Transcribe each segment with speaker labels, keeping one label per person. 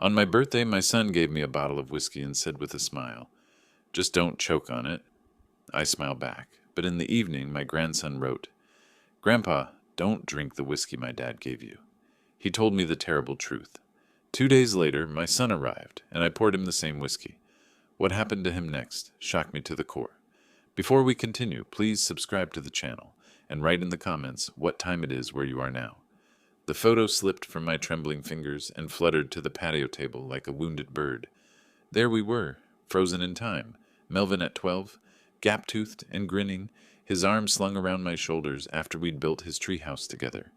Speaker 1: On my birthday, my son gave me a bottle of whiskey and said with a smile, "Just don't choke on it." I smiled back, but in the evening my grandson wrote, "Grandpa, don't drink the whiskey my dad gave you." He told me the terrible truth. 2 days later, my son arrived, and I poured him the same whiskey. What happened to him next shocked me to the core. Before we continue, please subscribe to the channel and write in the comments what time it is where you are now. The photo slipped from my trembling fingers and fluttered to the patio table like a wounded bird. There we were, frozen in time, Melvin at 12, gap-toothed and grinning, his arms slung around my shoulders after we'd built his treehouse together.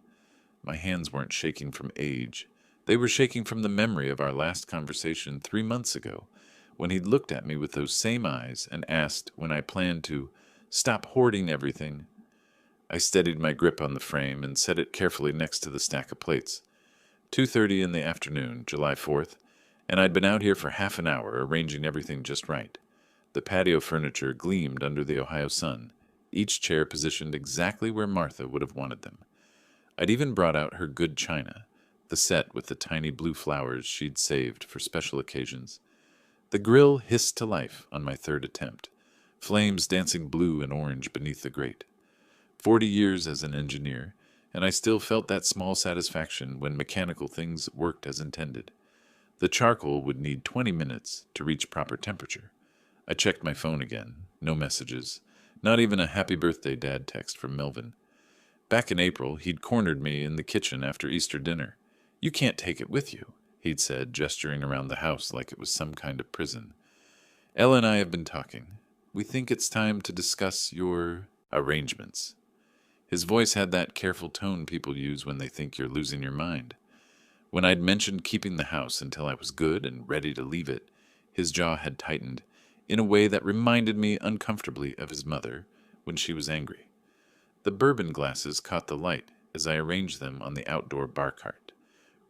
Speaker 1: My hands weren't shaking from age. They were shaking from the memory of our last conversation 3 months ago, when he'd looked at me with those same eyes and asked when I planned to stop hoarding everything. I steadied my grip on the frame and set it carefully next to the stack of plates. 2:30 in the afternoon, July 4th, and I'd been out here for half an hour arranging everything just right. The patio furniture gleamed under the Ohio sun, each chair positioned exactly where Martha would have wanted them. I'd even brought out her good china, the set with the tiny blue flowers she'd saved for special occasions. The grill hissed to life on my third attempt, flames dancing blue and orange beneath the grate. 40 years as an engineer, and I still felt that small satisfaction when mechanical things worked as intended. The charcoal would need 20 minutes to reach proper temperature. I checked my phone again. No messages. Not even a happy birthday dad text from Melvin. Back in April, he'd cornered me in the kitchen after Easter dinner. "You can't take it with you," he'd said, gesturing around the house like it was some kind of prison. "Ella and I have been talking. We think it's time to discuss your arrangements." His voice had that careful tone people use when they think you're losing your mind. When I'd mentioned keeping the house until I was good and ready to leave it, his jaw had tightened, in a way that reminded me uncomfortably of his mother when she was angry. The bourbon glasses caught the light as I arranged them on the outdoor bar cart.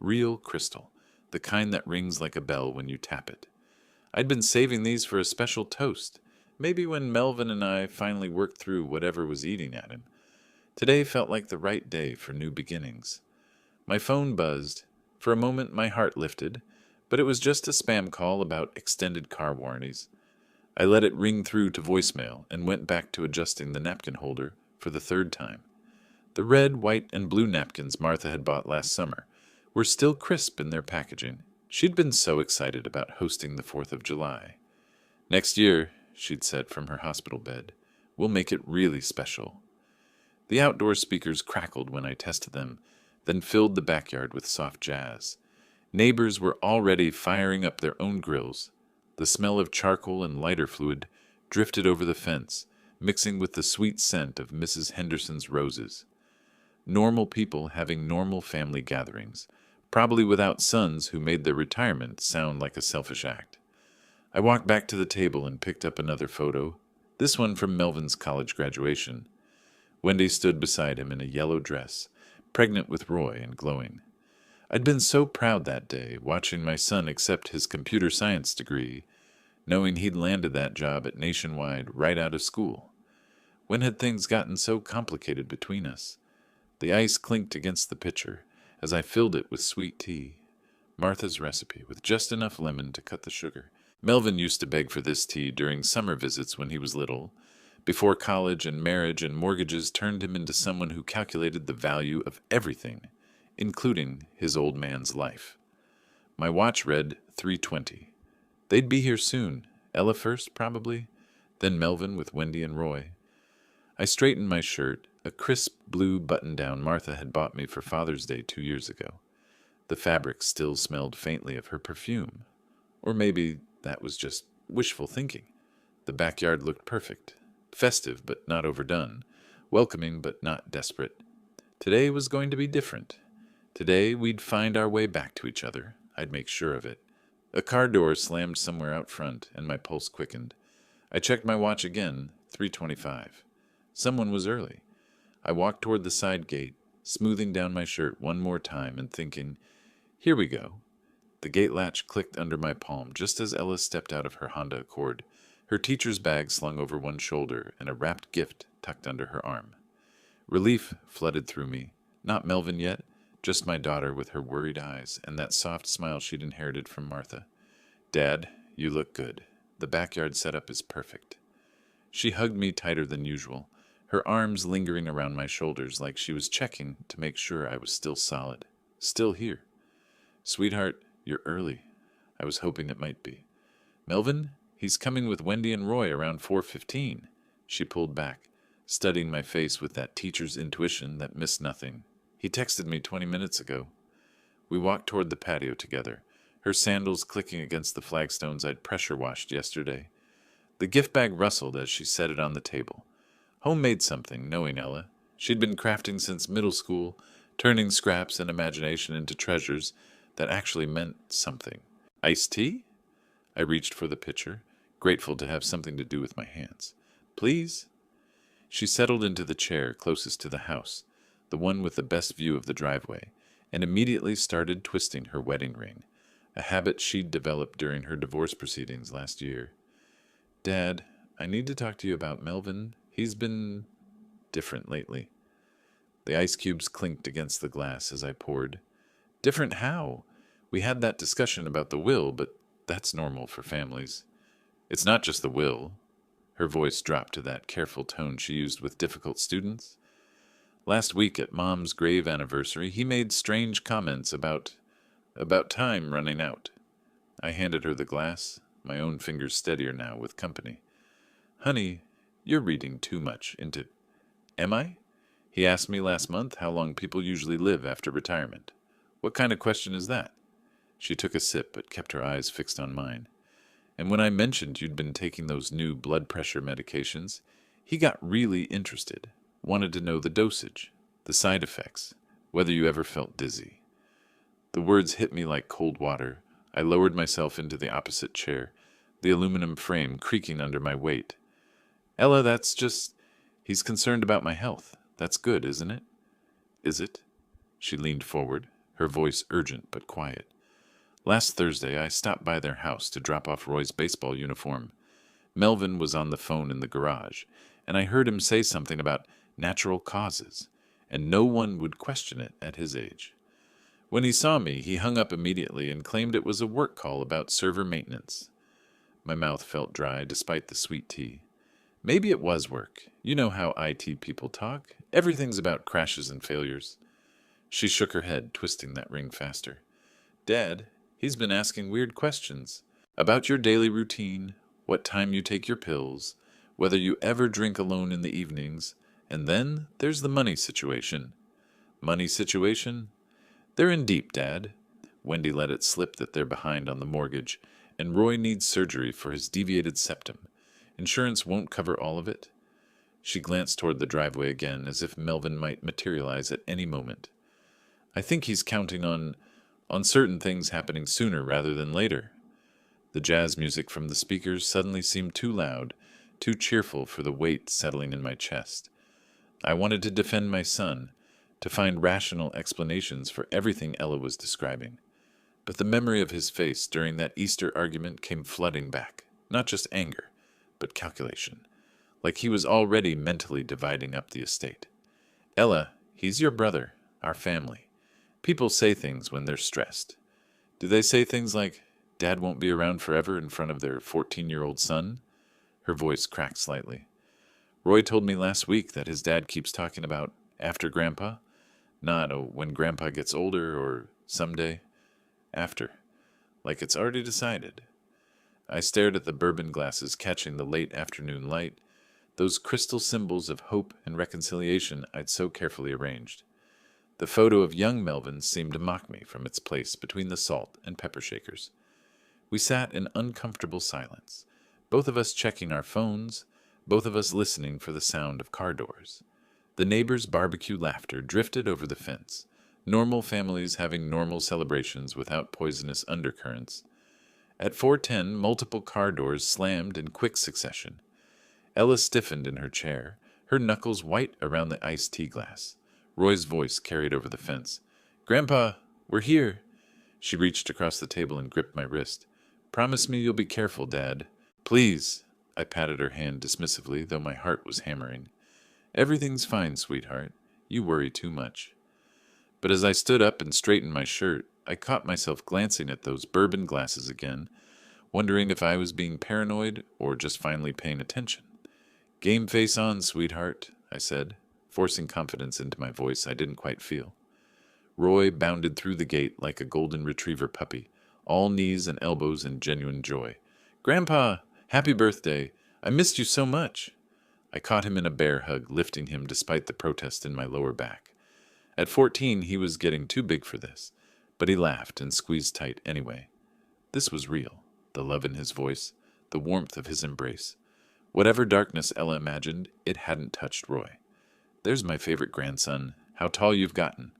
Speaker 1: Real crystal, the kind that rings like a bell when you tap it. I'd been saving these for a special toast, maybe when Melvin and I finally worked through whatever was eating at him. Today felt like the right day for new beginnings. My phone buzzed. For a moment my heart lifted, but it was just a spam call about extended car warranties. I let it ring through to voicemail and went back to adjusting the napkin holder for the third time. The red, white, and blue napkins Martha had bought last summer were still crisp in their packaging. She'd been so excited about hosting the 4th of July. "Next year," she'd said from her hospital bed, "we'll make it really special." The outdoor speakers crackled when I tested them, then filled the backyard with soft jazz. Neighbors were already firing up their own grills. The smell of charcoal and lighter fluid drifted over the fence, mixing with the sweet scent of Mrs. Henderson's roses. Normal people having normal family gatherings, probably without sons who made their retirement sound like a selfish act. I walked back to the table and picked up another photo, this one from Melvin's college graduation. Wendy stood beside him in a yellow dress, pregnant with Roy and glowing. I'd been so proud that day, watching my son accept his computer science degree, knowing he'd landed that job at Nationwide right out of school. When had things gotten so complicated between us? The ice clinked against the pitcher as I filled it with sweet tea. Martha's recipe, with just enough lemon to cut the sugar. Melvin used to beg for this tea during summer visits when he was little, before college and marriage and mortgages turned him into someone who calculated the value of everything, including his old man's life. My watch read 3:20. They'd be here soon. Ella first, probably, then Melvin with Wendy and Roy. I straightened my shirt, a crisp blue button-down Martha had bought me for Father's Day 2 years ago. The fabric still smelled faintly of her perfume. Or maybe that was just wishful thinking. The backyard looked perfect. Festive but not overdone, welcoming but not desperate. Today was going to be different. Today we'd find our way back to each other. I'd make sure of it. A car door slammed somewhere out front, and my pulse quickened. I checked my watch again, 3:25. Someone was early. I walked toward the side gate, smoothing down my shirt one more time and thinking, here we go. The gate latch clicked under my palm just as Ella stepped out of her Honda Accord, her teacher's bag slung over one shoulder and a wrapped gift tucked under her arm. Relief flooded through me. Not Melvin yet, Just my daughter with her worried eyes and that soft smile she'd inherited from Martha. Dad, you look good. The backyard setup is perfect. She hugged me tighter than usual, her arms lingering around my shoulders like she was checking to make sure I was still solid, still here. Sweetheart, you're early. I was hoping it might be. Melvin, he's coming with Wendy and Roy around 4:15. She pulled back, studying my face with that teacher's intuition that missed nothing. He texted me 20 minutes ago. We walked toward the patio together, her sandals clicking against the flagstones I'd pressure washed yesterday. The gift bag rustled as she set it on the table. Homemade something, knowing Ella. She'd been crafting since middle school, turning scraps and imagination into treasures that actually meant something. Iced tea? I reached for the pitcher, grateful to have something to do with my hands. Please? She settled into the chair closest to the house, the one with the best view of the driveway, and immediately started twisting her wedding ring, a habit she'd developed during her divorce proceedings last year. Dad, I need to talk to you about Melvin. He's been different lately. The ice cubes clinked against the glass as I poured. Different how? We had that discussion about the will, but that's normal for families. It's not just the will. Her voice dropped to that careful tone she used with difficult students. Last week at Mom's grave anniversary, he made strange comments about time running out. I handed her the glass, my own fingers steadier now with company. Honey, you're reading too much into... Am I? He asked me last month how long people usually live after retirement. What kind of question is that? She took a sip but kept her eyes fixed on mine. And when I mentioned you'd been taking those new blood pressure medications, he got really interested, wanted to know the dosage, the side effects, whether you ever felt dizzy. The words hit me like cold water. I lowered myself into the opposite chair, the aluminum frame creaking under my weight. Ella, that's just... He's concerned about my health. That's good, isn't it? Is it? She leaned forward, her voice urgent but quiet. Last Thursday, I stopped by their house to drop off Roy's baseball uniform. Melvin was on the phone in the garage, and I heard him say something about natural causes, and no one would question it at his age. When he saw me, he hung up immediately and claimed it was a work call about server maintenance. My mouth felt dry despite the sweet tea. Maybe it was work. You know how IT people talk. Everything's about crashes and failures. She shook her head, twisting that ring faster. Dad, he's been asking weird questions. About your daily routine, what time you take your pills, whether you ever drink alone in the evenings, and then there's the money situation. Money situation? They're in deep, Dad. Wendy let it slip that they're behind on the mortgage, and Roy needs surgery for his deviated septum. Insurance won't cover all of it. She glanced toward the driveway again, as if Melvin might materialize at any moment. I think he's counting on certain things happening sooner rather than later. The jazz music from the speakers suddenly seemed too loud, too cheerful for the weight settling in my chest. I wanted to defend my son, to find rational explanations for everything Ella was describing. But the memory of his face during that Easter argument came flooding back, not just anger, but calculation, like he was already mentally dividing up the estate. Ella, he's your brother, our family. People say things when they're stressed. Do they say things like, Dad won't be around forever in front of their 14-year-old son? Her voice cracked slightly. Roy told me last week that his dad keeps talking about after Grandpa, not when Grandpa gets older or someday. After. Like it's already decided. I stared at the bourbon glasses catching the late afternoon light, those crystal symbols of hope and reconciliation I'd so carefully arranged. The photo of young Melvin seemed to mock me from its place between the salt and pepper shakers. We sat in uncomfortable silence, both of us checking our phones, both of us listening for the sound of car doors. The neighbors' barbecue laughter drifted over the fence, normal families having normal celebrations without poisonous undercurrents. At 4:10, multiple car doors slammed in quick succession. Ella stiffened in her chair, her knuckles white around the iced tea glass. Roy's voice carried over the fence. Grandpa, we're here. She reached across the table and gripped my wrist. Promise me you'll be careful, Dad. Please. I patted her hand dismissively, though my heart was hammering. Everything's fine, sweetheart. You worry too much. But as I stood up and straightened my shirt, I caught myself glancing at those bourbon glasses again, wondering if I was being paranoid or just finally paying attention. Game face on, sweetheart, I said, forcing confidence into my voice I didn't quite feel. Roy bounded through the gate like a golden retriever puppy, all knees and elbows in genuine joy. Grandpa, happy birthday. I missed you so much. I caught him in a bear hug, lifting him despite the protest in my lower back. At 14, he was getting too big for this, but he laughed and squeezed tight anyway. This was real, the love in his voice, the warmth of his embrace. Whatever darkness Ella imagined, it hadn't touched Roy. There's my favorite grandson. How tall you've gotten.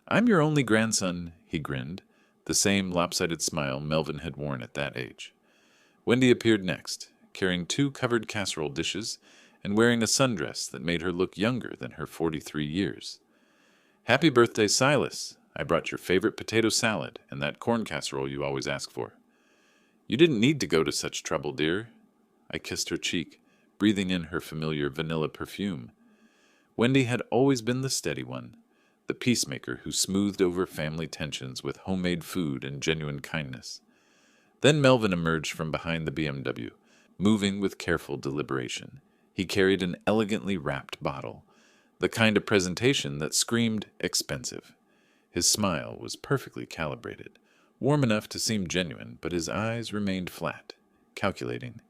Speaker 1: I'm your only grandson, he grinned, the same lopsided smile Melvin had worn at that age. Wendy appeared next, carrying 2 covered casserole dishes and wearing a sundress that made her look younger than her 43 years. Happy birthday, Silas. I brought your favorite potato salad and that corn casserole you always ask for. You didn't need to go to such trouble, dear. I kissed her cheek, breathing in her familiar vanilla perfume. Wendy had always been the steady one, the peacemaker who smoothed over family tensions with homemade food and genuine kindness. Then Melvin emerged from behind the BMW, moving with careful deliberation. He carried an elegantly wrapped bottle, the kind of presentation that screamed expensive. His smile was perfectly calibrated, warm enough to seem genuine, but his eyes remained flat, calculating.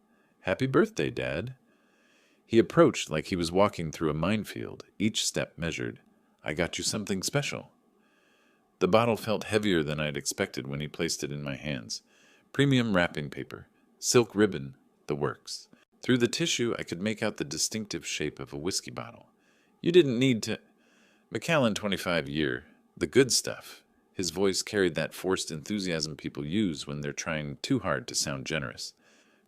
Speaker 1: Happy birthday, Dad. He approached like he was walking through a minefield, each step measured. I got you something special. The bottle felt heavier than I'd expected when he placed it in my hands. Premium wrapping paper, silk ribbon, the works. Through the tissue, I could make out the distinctive shape of a whiskey bottle. You didn't need to... Macallan 25 year, the good stuff. His voice carried that forced enthusiasm people use when they're trying too hard to sound generous.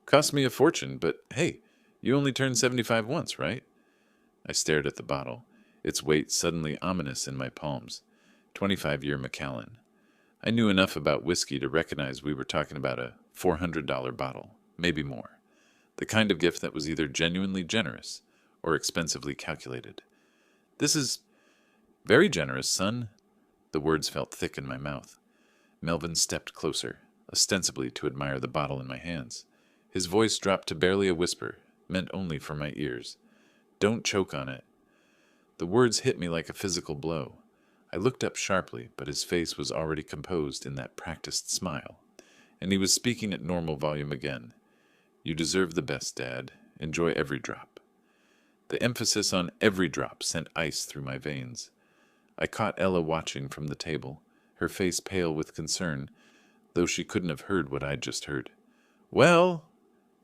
Speaker 1: Cost me a fortune, but hey, you only turned 75 once, right? I stared at the bottle, its weight suddenly ominous in my palms. 25-year Macallan. I knew enough about whiskey to recognize we were talking about a $400 bottle, maybe more. The kind of gift that was either genuinely generous or expensively calculated. This is very generous, son. The words felt thick in my mouth. Melvin stepped closer, ostensibly to admire the bottle in my hands. His voice dropped to barely a whisper, meant only for my ears. Don't choke on it. The words hit me like a physical blow. I looked up sharply, but his face was already composed in that practiced smile, and he was speaking at normal volume again. You deserve the best, Dad. Enjoy every drop. The emphasis on every drop sent ice through my veins. I caught Ella watching from the table, her face pale with concern, though she couldn't have heard what I'd just heard. Well,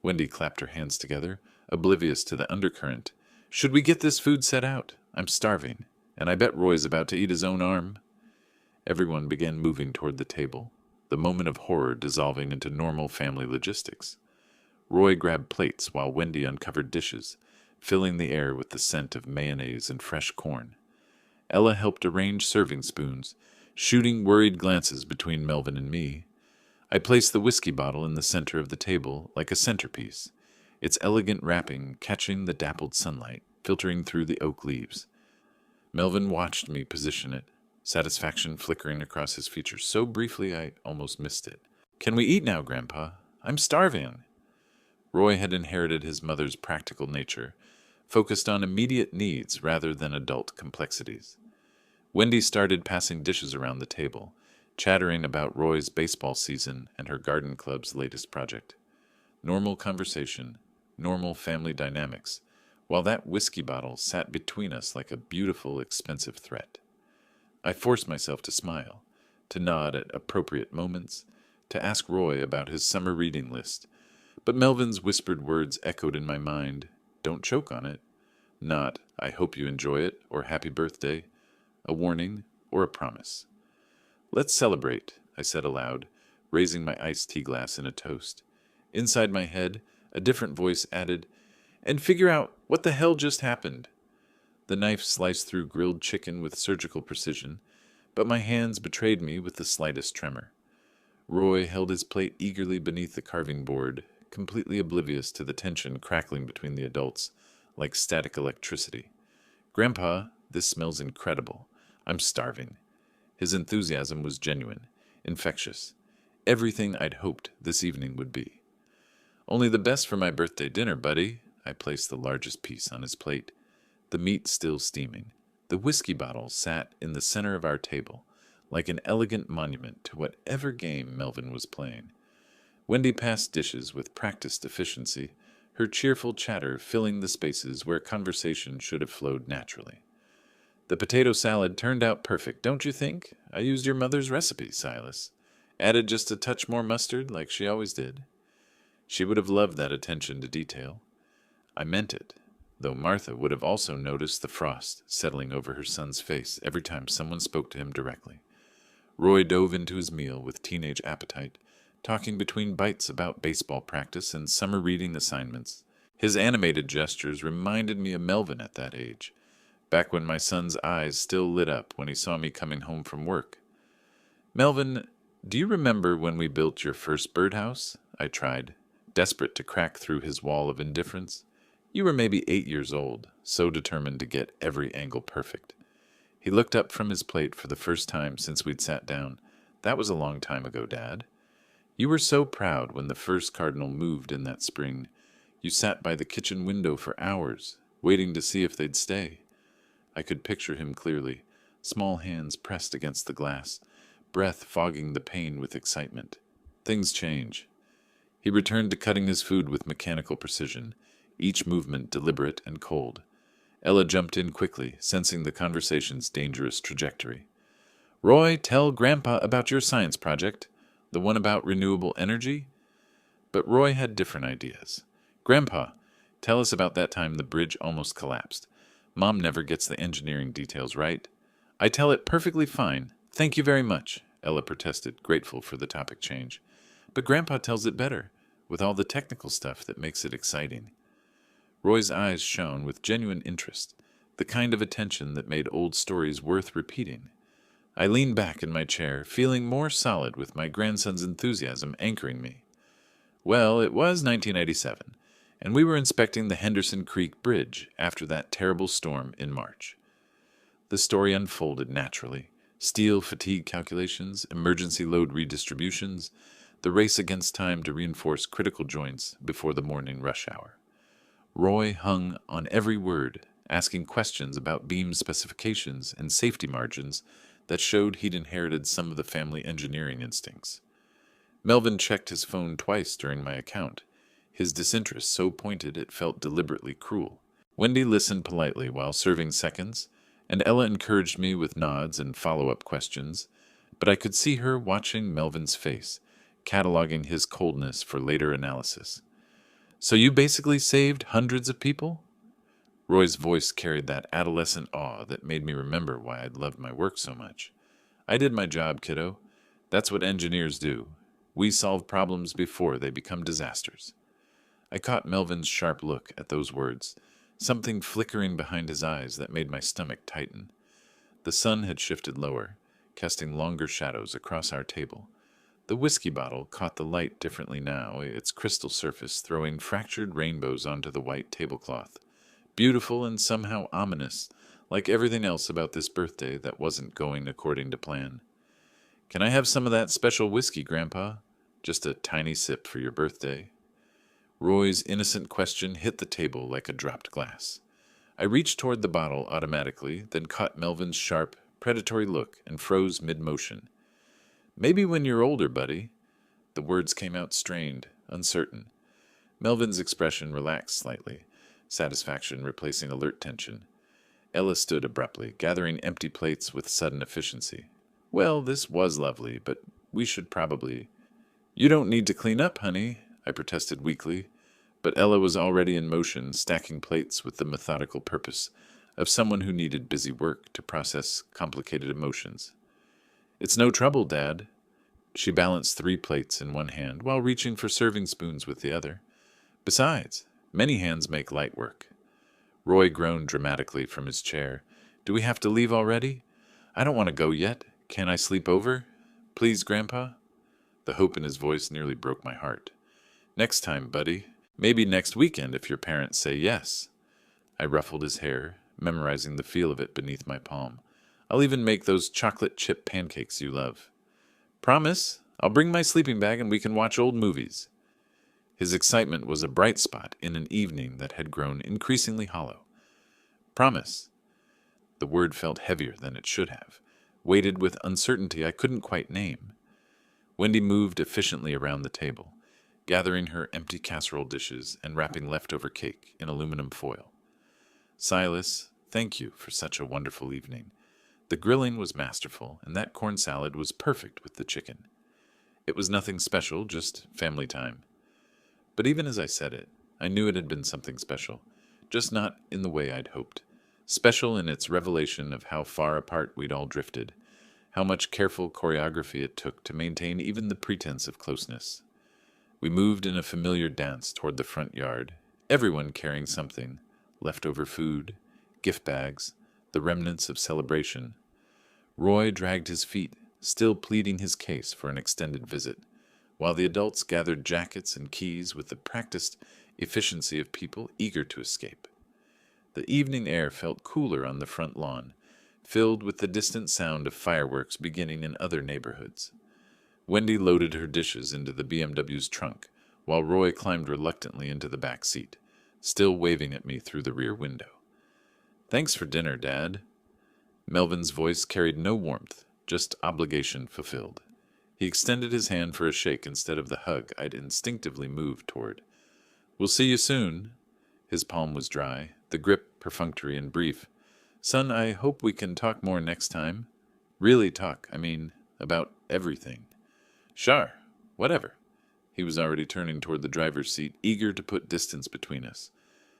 Speaker 1: Wendy clapped her hands together, oblivious to the undercurrent. Should we get this food set out? I'm starving, and I bet Roy's about to eat his own arm. Everyone began moving toward the table, the moment of horror dissolving into normal family logistics. Roy grabbed plates while Wendy uncovered dishes, filling the air with the scent of mayonnaise and fresh corn. Ella helped arrange serving spoons, shooting worried glances between Melvin and me. I placed the whiskey bottle in the center of the table like a centerpiece, its elegant wrapping catching the dappled sunlight, filtering through the oak leaves. Melvin watched me position it, satisfaction flickering across his features so briefly I almost missed it. Can we eat now, Grandpa? I'm starving. Roy had inherited his mother's practical nature, focused on immediate needs rather than adult complexities. Wendy started passing dishes around the table, chattering about Roy's baseball season and her garden club's latest project. Normal conversation, normal family dynamics, while that whiskey bottle sat between us like a beautiful, expensive threat. I forced myself to smile, to nod at appropriate moments, to ask Roy about his summer reading list, but Melvin's whispered words echoed in my mind, don't choke on it, not, I hope you enjoy it, or happy birthday, a warning, or a promise. Let's celebrate, I said aloud, raising my iced tea glass in a toast. Inside my head, a different voice added, and figure out what the hell just happened. The knife sliced through grilled chicken with surgical precision, but my hands betrayed me with the slightest tremor. Roy held his plate eagerly beneath the carving board, completely oblivious to the tension crackling between the adults, like static electricity. Grandpa, this smells incredible. I'm starving. His enthusiasm was genuine, infectious, everything I'd hoped this evening would be. Only the best for my birthday dinner, buddy. I placed the largest piece on his plate, the meat still steaming. The whiskey bottle sat in the center of our table, like an elegant monument to whatever game Melvin was playing. Wendy passed dishes with practiced efficiency, her cheerful chatter filling the spaces where conversation should have flowed naturally. The potato salad turned out perfect, don't you think? I used your mother's recipe, Silas. Added just a touch more mustard, like she always did. She would have loved that attention to detail. I meant it, though Martha would have also noticed the frost settling over her son's face every time someone spoke to him directly. Roy dove into his meal with teenage appetite, talking between bites about baseball practice and summer reading assignments. His animated gestures reminded me of Melvin at that age, back when my son's eyes still lit up when he saw me coming home from work. Melvin, do you remember when we built your first birdhouse? I tried, desperate to crack through his wall of indifference. You were maybe 8 years old, so determined to get every angle perfect. He looked up from his plate for the first time since we'd sat down. That was a long time ago, Dad. You were so proud when the first cardinal moved in that spring. You sat by the kitchen window for hours, waiting to see if they'd stay. I could picture him clearly, small hands pressed against the glass, breath fogging the pane with excitement. Things change. He returned to cutting his food with mechanical precision, each movement deliberate and cold. Ella jumped in quickly, sensing the conversation's dangerous trajectory. Roy, tell Grandpa about your science project, the one about renewable energy? But Roy had different ideas. Grandpa, tell us about that time the bridge almost collapsed. Mom never gets the engineering details right. I tell it perfectly fine. Thank you very much, Ella protested, grateful for the topic change. But Grandpa tells it better, with all the technical stuff that makes it exciting. Roy's eyes shone with genuine interest, the kind of attention that made old stories worth repeating. I leaned back in my chair, feeling more solid with my grandson's enthusiasm anchoring me. Well, it was 1987, and we were inspecting the Henderson Creek Bridge after that terrible storm in March. The story unfolded naturally. Steel fatigue calculations, emergency load redistributions, the race against time to reinforce critical joints before the morning rush hour. Roy hung on every word, asking questions about beam specifications and safety margins that showed he'd inherited some of the family engineering instincts. Melvin checked his phone twice during my account, his disinterest so pointed it felt deliberately cruel. Wendy listened politely while serving seconds, and Ella encouraged me with nods and follow-up questions, but I could see her watching Melvin's face, cataloging his coldness for later analysis. So you basically saved hundreds of people? Roy's voice carried that adolescent awe that made me remember why I'd loved my work so much. I did my job, kiddo. That's what engineers do. We solve problems before they become disasters. I caught Melvin's sharp look at those words, something flickering behind his eyes that made my stomach tighten. The sun had shifted lower, casting longer shadows across our table. The whiskey bottle caught the light differently now, its crystal surface throwing fractured rainbows onto the white tablecloth. Beautiful and somehow ominous, like everything else about this birthday that wasn't going according to plan. Can I have some of that special whiskey, Grandpa? Just a tiny sip for your birthday. Roy's innocent question hit the table like a dropped glass. I reached toward the bottle automatically, then caught Melvin's sharp, predatory look and froze mid-motion. Maybe when you're older, buddy. The words came out strained, uncertain. Melvin's expression relaxed slightly, satisfaction replacing alert tension. Ella stood abruptly, gathering empty plates with sudden efficiency. Well, this was lovely, but we should probably... You don't need to clean up, honey, I protested weakly, but Ella was already in motion, stacking plates with the methodical purpose of someone who needed busy work to process complicated emotions. It's no trouble, Dad. She balanced 3 plates in one hand while reaching for serving spoons with the other. Besides, many hands make light work. Roy groaned dramatically from his chair. Do we have to leave already? I don't want to go yet. Can I sleep over? Please, Grandpa? The hope in his voice nearly broke my heart. Next time, buddy. Maybe next weekend if your parents say yes. I ruffled his hair, memorizing the feel of it beneath my palm. I'll even make those chocolate chip pancakes you love. Promise, I'll bring my sleeping bag and we can watch old movies." His excitement was a bright spot in an evening that had grown increasingly hollow. Promise. The word felt heavier than it should have, weighted with uncertainty I couldn't quite name. Wendy moved efficiently around the table, gathering her empty casserole dishes and wrapping leftover cake in aluminum foil. "Silas, thank you for such a wonderful evening. The grilling was masterful, and that corn salad was perfect with the chicken. It was nothing special, just family time." But even as I said it, I knew it had been something special, just not in the way I'd hoped. Special in its revelation of how far apart we'd all drifted, how much careful choreography it took to maintain even the pretense of closeness. We moved in a familiar dance toward the front yard, everyone carrying something, leftover food, gift bags, the remnants of celebration. Roy dragged his feet, still pleading his case for an extended visit, while the adults gathered jackets and keys with the practiced efficiency of people eager to escape. The evening air felt cooler on the front lawn, filled with the distant sound of fireworks beginning in other neighborhoods. Wendy loaded her dishes into the BMW's trunk, while Roy climbed reluctantly into the back seat, still waving at me through the rear window. "Thanks for dinner, Dad." Melvin's voice carried no warmth, just obligation fulfilled. He extended his hand for a shake instead of the hug I'd instinctively moved toward. "We'll see you soon." His palm was dry, the grip perfunctory and brief. "Son, I hope we can talk more next time. Really talk, about everything." "Sure, whatever." He was already turning toward the driver's seat, eager to put distance between us.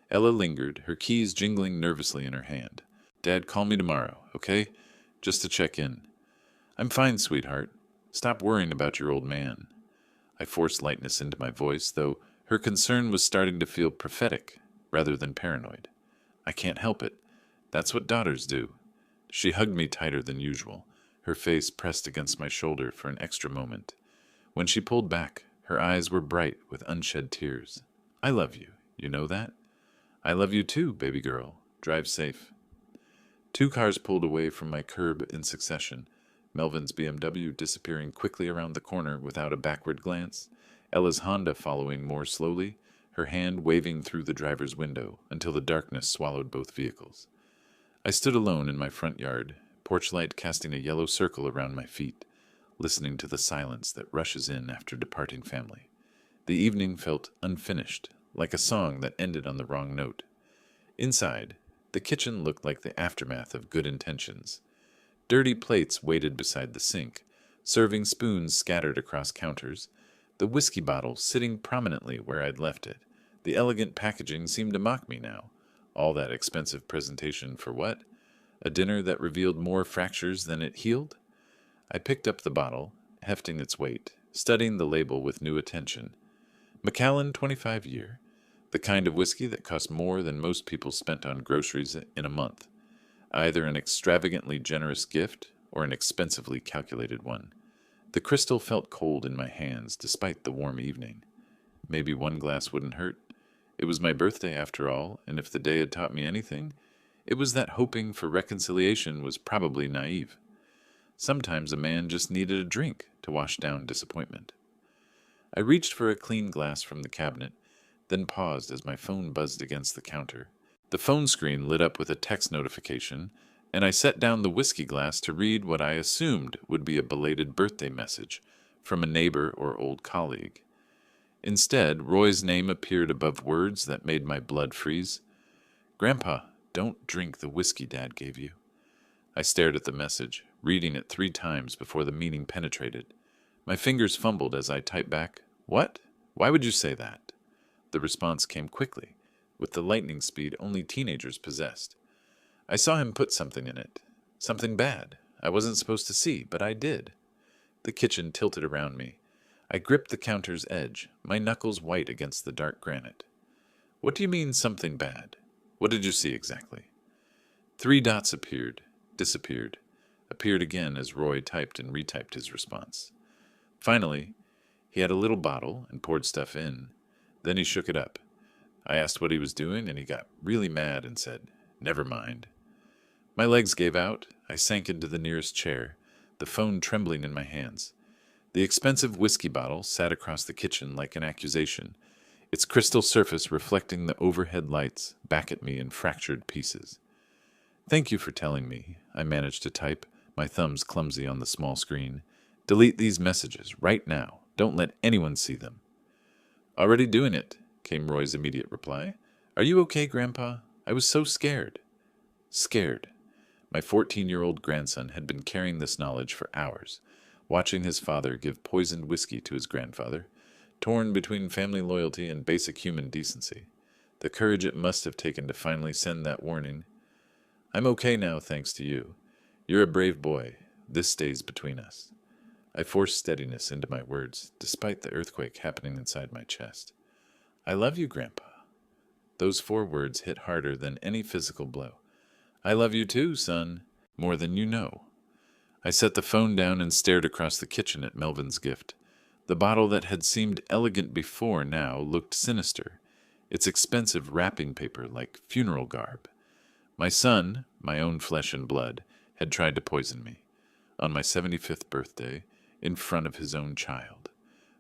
Speaker 1: Ella lingered, her keys jingling nervously in her hand. "Dad, call me tomorrow, okay? Just to check in." "I'm fine, sweetheart. Stop worrying about your old man." I forced lightness into my voice, though her concern was starting to feel prophetic rather than paranoid. "I can't help it. That's what daughters do." She hugged me tighter than usual, her face pressed against my shoulder for an extra moment. When she pulled back, her eyes were bright with unshed tears. "I love you. You know that?" "I love you too, baby girl. Drive safe." 2 cars pulled away from my curb in succession, Melvin's BMW disappearing quickly around the corner without a backward glance, Ella's Honda following more slowly, her hand waving through the driver's window until the darkness swallowed both vehicles. I stood alone in my front yard, porch light casting a yellow circle around my feet, listening to the silence that rushes in after departing family. The evening felt unfinished, like a song that ended on the wrong note. Inside, the kitchen looked like the aftermath of good intentions. Dirty plates waited beside the sink, serving spoons scattered across counters, the whiskey bottle sitting prominently where I'd left it. The elegant packaging seemed to mock me now. All that expensive presentation for what? A dinner that revealed more fractures than it healed? I picked up the bottle, hefting its weight, studying the label with new attention. Macallan 25 year, the kind of whiskey that cost more than most people spent on groceries in a month. Either an extravagantly generous gift or an expensively calculated one. The crystal felt cold in my hands despite the warm evening. Maybe one glass wouldn't hurt. It was my birthday after all, and if the day had taught me anything, it was that hoping for reconciliation was probably naive. Sometimes a man just needed a drink to wash down disappointment. I reached for a clean glass from the cabinet, then paused as my phone buzzed against the counter. The phone screen lit up with a text notification, and I set down the whiskey glass to read what I assumed would be a belated birthday message from a neighbor or old colleague. Instead, Roy's name appeared above words that made my blood freeze. "Grandpa, don't drink the whiskey Dad gave you." I stared at the message, reading it 3 times before the meaning penetrated. My fingers fumbled as I typed back, "What? Why would you say that?" The response came quickly, with the lightning speed only teenagers possessed. I saw him put something in it. Something bad. I wasn't supposed to see, but I did. The kitchen tilted around me. I gripped the counter's edge, my knuckles white against the dark granite. "What do you mean, something bad? What did you see exactly?" 3 dots appeared, disappeared, appeared again as Roy typed and retyped his response. Finally, he had a little bottle and poured stuff in. Then he shook it up. I asked what he was doing, and he got really mad and said, "Never mind." My legs gave out. I sank into the nearest chair, the phone trembling in my hands. The expensive whiskey bottle sat across the kitchen like an accusation, its crystal surface reflecting the overhead lights back at me in fractured pieces. "Thank you for telling me," I managed to type, my thumbs clumsy on the small screen. "Delete these messages right now. Don't let anyone see them." "Already doing it," came Roy's immediate reply. "Are you okay, Grandpa? I was so scared." Scared. My 14-year-old grandson had been carrying this knowledge for hours, watching his father give poisoned whiskey to his grandfather, torn between family loyalty and basic human decency. The courage it must have taken to finally send that warning. "I'm okay now, thanks to you. You're a brave boy. This stays between us." I forced steadiness into my words, despite the earthquake happening inside my chest. "I love you, Grandpa." Those 4 words hit harder than any physical blow. "I love you too, son. More than you know." I set the phone down and stared across the kitchen at Melvin's gift. The bottle that had seemed elegant before now looked sinister, its expensive wrapping paper like funeral garb. My son, my own flesh and blood, had tried to poison me. On my 75th birthday, in front of his own child.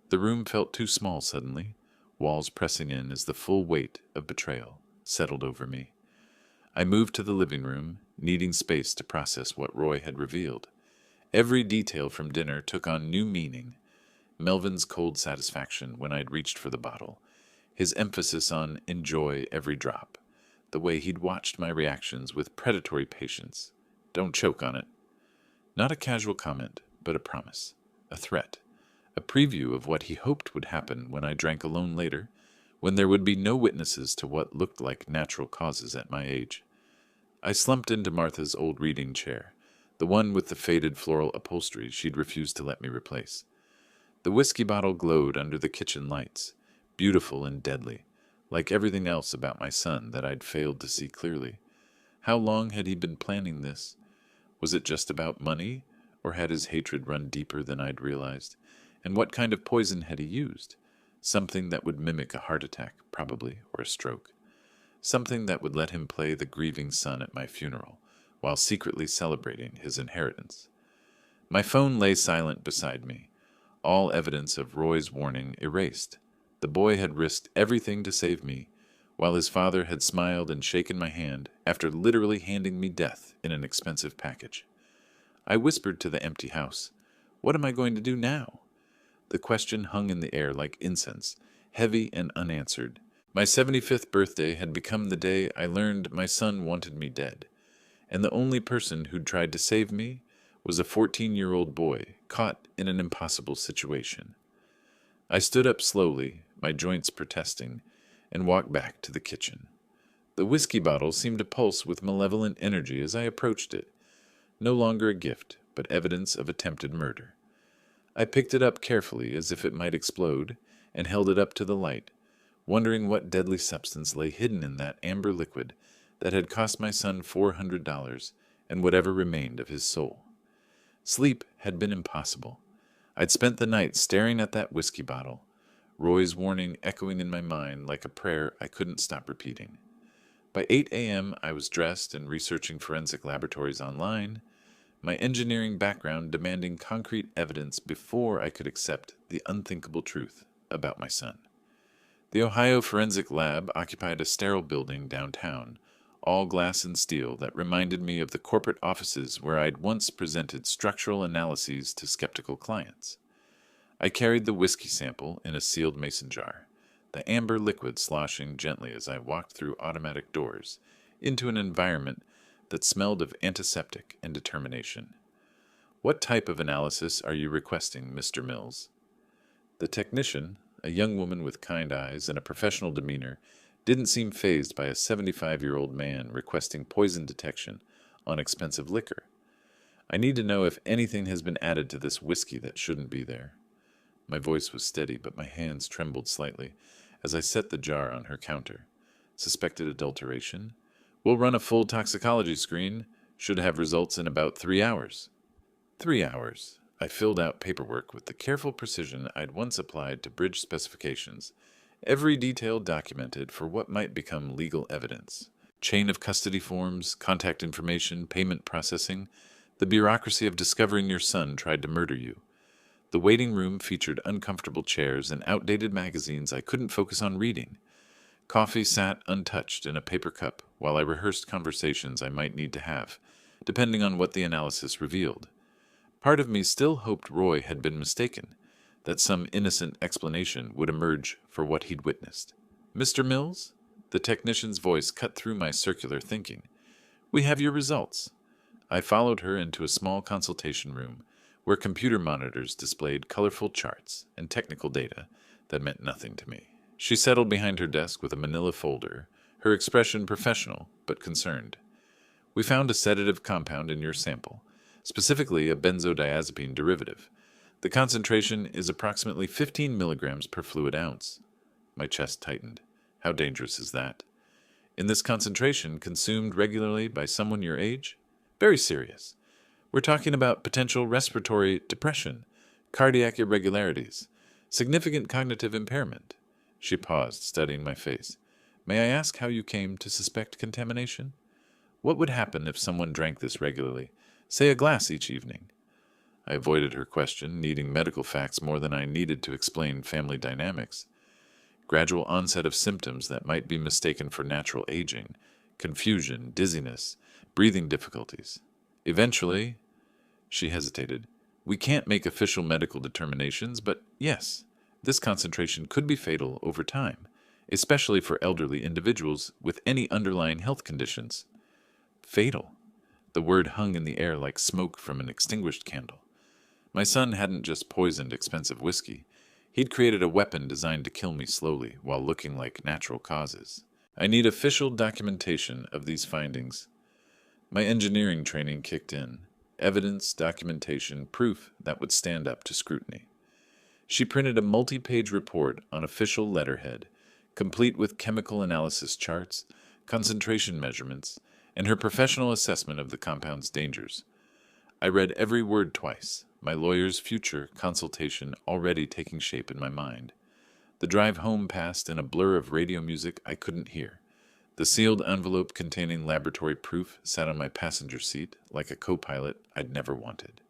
Speaker 1: The room felt too small suddenly, walls pressing in as the full weight of betrayal settled over me. I moved to the living room, needing space to process what Roy had revealed. Every detail from dinner took on new meaning. Melvin's cold satisfaction when I'd reached for the bottle, his emphasis on enjoy every drop, the way he'd watched my reactions with predatory patience. "Don't choke on it." Not a casual comment, but a promise, a threat, a preview of what he hoped would happen when I drank alone later, when there would be no witnesses to what looked like natural causes at my age. I slumped into Martha's old reading chair, the one with the faded floral upholstery she'd refused to let me replace. The whiskey bottle glowed under the kitchen lights, beautiful and deadly, like everything else about my son that I'd failed to see clearly. How long had he been planning this? Was it just about money, or had his hatred run deeper than I'd realized? And what kind of poison had he used? Something that would mimic a heart attack, probably, or a stroke. Something that would let him play the grieving son at my funeral, while secretly celebrating his inheritance. My phone lay silent beside me, all evidence of Roy's warning erased. The boy had risked everything to save me, while his father had smiled and shaken my hand after literally handing me death in an expensive package. I whispered to the empty house, "What am I going to do now?" The question hung in the air like incense, heavy and unanswered. My 75th birthday had become the day I learned my son wanted me dead, and the only person who'd tried to save me was a 14-year-old boy caught in an impossible situation. I stood up slowly, my joints protesting, and walked back to the kitchen. The whiskey bottle seemed to pulse with malevolent energy as I approached it, no longer a gift, but evidence of attempted murder. I picked it up carefully as if it might explode, and held it up to the light, wondering what deadly substance lay hidden in that amber liquid that had cost my son $400 and whatever remained of his soul. Sleep had been impossible. I'd spent the night staring at that whiskey bottle, Roy's warning echoing in my mind like a prayer I couldn't stop repeating. By 8 a.m., I was dressed and researching forensic laboratories online, my engineering background demanding concrete evidence before I could accept the unthinkable truth about my son. The Ohio Forensic Lab occupied a sterile building downtown, all glass and steel, that reminded me of the corporate offices where I'd once presented structural analyses to skeptical clients. I carried the whiskey sample in a sealed mason jar, the amber liquid sloshing gently as I walked through automatic doors into an environment that smelled of antiseptic and determination. "What type of analysis are you requesting, Mr. Mills?" The technician, a young woman with kind eyes and a professional demeanor, didn't seem fazed by a 75-year-old man requesting poison detection on expensive liquor. "I need to know if anything has been added to this whiskey that shouldn't be there." My voice was steady, but my hands trembled slightly as I set the jar on her counter. "Suspected adulteration? We'll run a full toxicology screen. Should have results in about 3 hours." 3 hours. I filled out paperwork with the careful precision I'd once applied to bridge specifications, every detail documented for what might become legal evidence. Chain of custody forms, contact information, payment processing. The bureaucracy of discovering your son tried to murder you. The waiting room featured uncomfortable chairs and outdated magazines I couldn't focus on reading. Coffee sat untouched in a paper cup while I rehearsed conversations I might need to have, depending on what the analysis revealed. Part of me still hoped Roy had been mistaken, that some innocent explanation would emerge for what he'd witnessed. "Mr. Mills?" The technician's voice cut through my circular thinking. "We have your results." I followed her into a small consultation room where computer monitors displayed colorful charts and technical data that meant nothing to me. She settled behind her desk with a manila folder, her expression professional but concerned. "We found a sedative compound in your sample, specifically a benzodiazepine derivative. The concentration is approximately 15 milligrams per fluid ounce." My chest tightened. How dangerous is that? In this concentration, consumed regularly by someone your age? Very serious. We're talking about potential respiratory depression, cardiac irregularities, significant cognitive impairment. She paused, studying my face. "May I ask how you came to suspect contamination? What would happen if someone drank this regularly, say a glass each evening?" I avoided her question, needing medical facts more than I needed to explain family dynamics. Gradual onset of symptoms that might be mistaken for natural aging, confusion, dizziness, breathing difficulties. Eventually, she hesitated. "We can't make official medical determinations, but yes, this concentration could be fatal over time, especially for elderly individuals with any underlying health conditions." Fatal. The word hung in the air like smoke from an extinguished candle. My son hadn't just poisoned expensive whiskey. He'd created a weapon designed to kill me slowly while looking like natural causes. I need official documentation of these findings. My engineering training kicked in. Evidence, documentation, proof that would stand up to scrutiny. She printed a multi-page report on official letterhead, complete with chemical analysis charts, concentration measurements, and her professional assessment of the compound's dangers. I read every word twice, my lawyer's future consultation already taking shape in my mind. The drive home passed in a blur of radio music I couldn't hear. The sealed envelope containing laboratory proof sat on my passenger seat like a co-pilot I'd never wanted.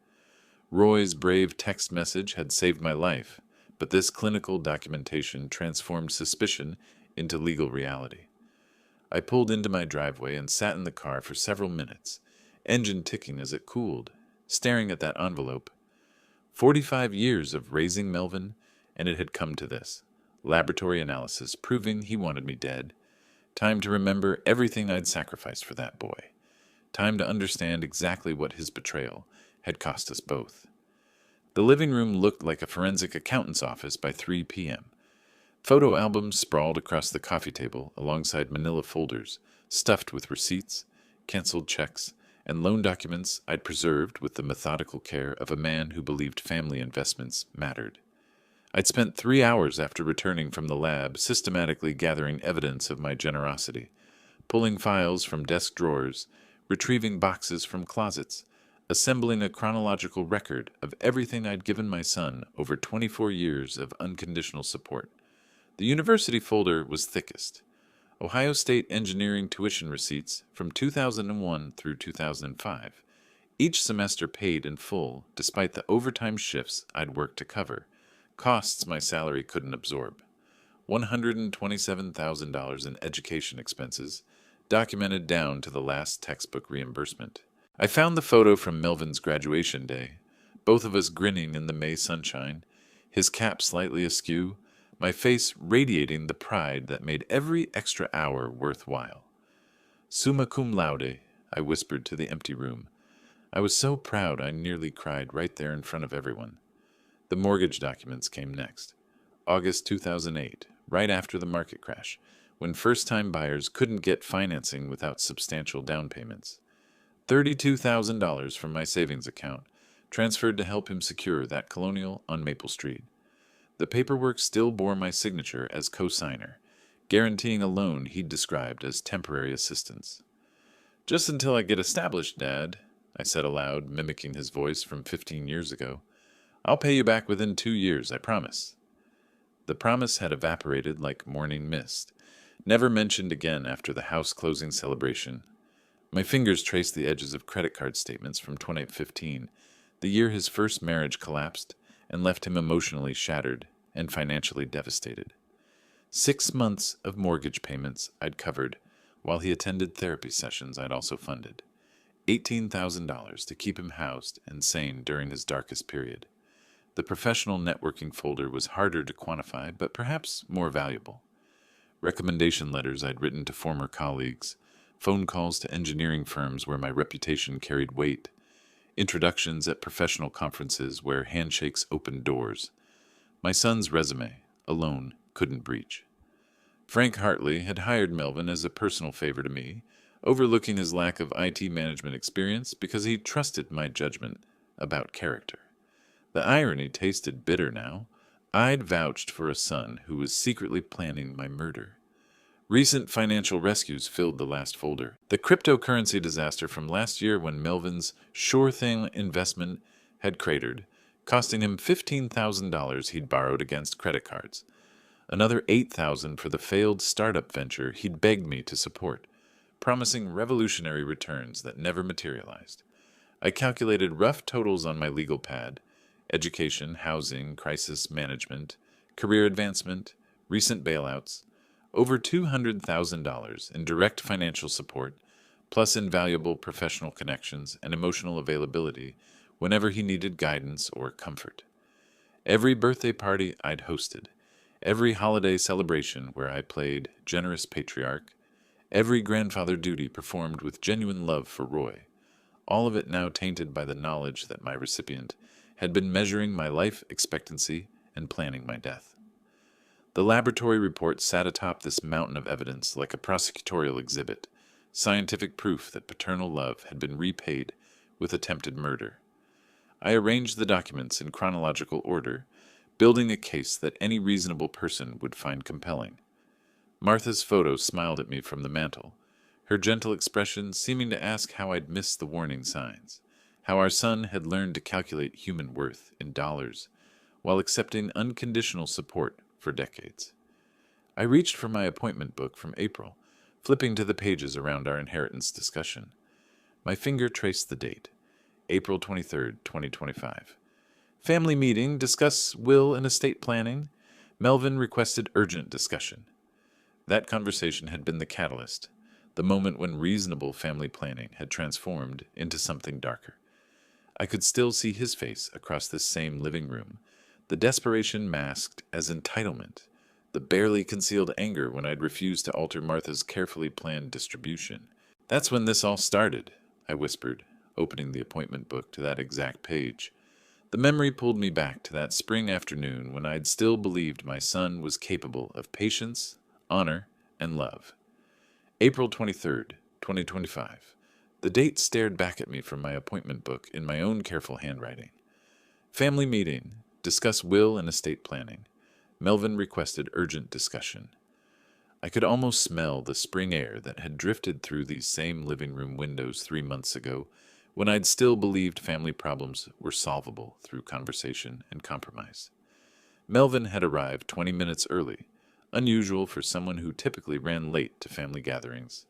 Speaker 1: Roy's brave text message had saved my life, but this clinical documentation transformed suspicion into legal reality. I pulled into my driveway and sat in the car for several minutes, engine ticking as it cooled, staring at that envelope. 45 years of raising Melvin, and it had come to this. Laboratory analysis proving he wanted me dead. Time to remember everything I'd sacrificed for that boy. Time to understand exactly what his betrayal had cost us both. The living room looked like a forensic accountant's office by 3 p.m. Photo albums sprawled across the coffee table alongside manila folders, stuffed with receipts, canceled checks, and loan documents I'd preserved with the methodical care of a man who believed family investments mattered. I'd spent 3 hours after returning from the lab systematically gathering evidence of my generosity, pulling files from desk drawers, retrieving boxes from closets, assembling a chronological record of everything I'd given my son over 24 years of unconditional support. The university folder was thickest. Ohio State engineering tuition receipts from 2001 through 2005. Each semester paid in full, despite the overtime shifts I'd worked to cover. Costs my salary couldn't absorb. $127,000 in education expenses, documented down to the last textbook reimbursement. I found the photo from Melvin's graduation day, both of us grinning in the May sunshine, his cap slightly askew, my face radiating the pride that made every extra hour worthwhile. "Summa cum laude," I whispered to the empty room. I was so proud I nearly cried right there in front of everyone. The mortgage documents came next. August 2008, right after the market crash, when first-time buyers couldn't get financing without substantial down payments. $32,000 from my savings account, transferred to help him secure that colonial on Maple Street. The paperwork still bore my signature as co-signer, guaranteeing a loan he'd described as temporary assistance. "Just until I get established, Dad," I said aloud, mimicking his voice from 15 years ago. "I'll pay you back within 2 years, I promise." The promise had evaporated like morning mist. Never mentioned again after the house closing celebration. My fingers traced the edges of credit card statements from 2015, the year his first marriage collapsed and left him emotionally shattered and financially devastated. 6 months of mortgage payments I'd covered, while he attended therapy sessions I'd also funded. $18,000 to keep him housed and sane during his darkest period. The professional networking folder was harder to quantify, but perhaps more valuable. Recommendation letters I'd written to former colleagues, phone calls to engineering firms where my reputation carried weight, introductions at professional conferences where handshakes opened doors. My son's resume, alone, couldn't breach. Frank Hartley had hired Melvin as a personal favor to me, overlooking his lack of IT management experience because he trusted my judgment about character. The irony tasted bitter now. I'd vouched for a son who was secretly planning my murder. Recent financial rescues filled the last folder. The cryptocurrency disaster from last year when Melvin's sure thing investment had cratered, costing him $15,000 he'd borrowed against credit cards. Another $8,000 for the failed startup venture he'd begged me to support, promising revolutionary returns that never materialized. I calculated rough totals on my legal pad: education, housing, crisis management, career advancement, recent bailouts, over $200,000 in direct financial support, plus invaluable professional connections and emotional availability whenever he needed guidance or comfort. Every birthday party I'd hosted, every holiday celebration where I played generous patriarch, every grandfather duty performed with genuine love for Roy, all of it now tainted by the knowledge that my recipient had been measuring my life expectancy and planning my death. The laboratory report sat atop this mountain of evidence like a prosecutorial exhibit, scientific proof that paternal love had been repaid with attempted murder. I arranged the documents in chronological order, building a case that any reasonable person would find compelling. Martha's photo smiled at me from the mantel, her gentle expression seeming to ask how I'd missed the warning signs, how our son had learned to calculate human worth in dollars while accepting unconditional support for decades. I reached for my appointment book from April, flipping to the pages around our inheritance discussion. My finger traced the date, April 23rd, 2025. Family meeting, discuss will and estate planning. Melvin requested urgent discussion. That conversation had been the catalyst, the moment when reasonable family planning had transformed into something darker. I could still see his face across this same living room, the desperation masked as entitlement, the barely concealed anger when I'd refused to alter Martha's carefully planned distribution. That's when this all started, I whispered, opening the appointment book to that exact page. The memory pulled me back to that spring afternoon when I'd still believed my son was capable of patience, honor, and love. April 23rd, 2025. The date stared back at me from my appointment book in my own careful handwriting. Family meeting. Discuss will and estate planning. Melvin requested urgent discussion. I could almost smell the spring air that had drifted through these same living room windows 3 months ago when I'd still believed family problems were solvable through conversation and compromise. Melvin had arrived 20 minutes early, unusual for someone who typically ran late to family gatherings.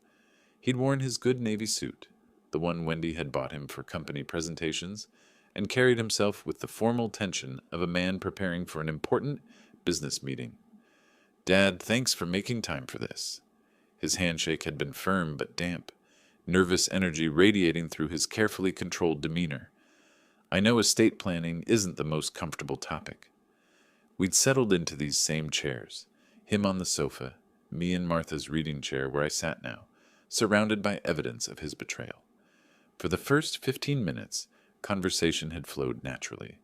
Speaker 1: He'd worn his good navy suit, the one Wendy had bought him for company presentations, and carried himself with the formal tension of a man preparing for an important business meeting. "Dad, thanks for making time for this." His handshake had been firm but damp, nervous energy radiating through his carefully controlled demeanor. I know estate planning isn't the most comfortable topic. We'd settled into these same chairs, him on the sofa, me in Martha's reading chair where I sat now, surrounded by evidence of his betrayal. For the first 15 minutes, conversation had flowed naturally.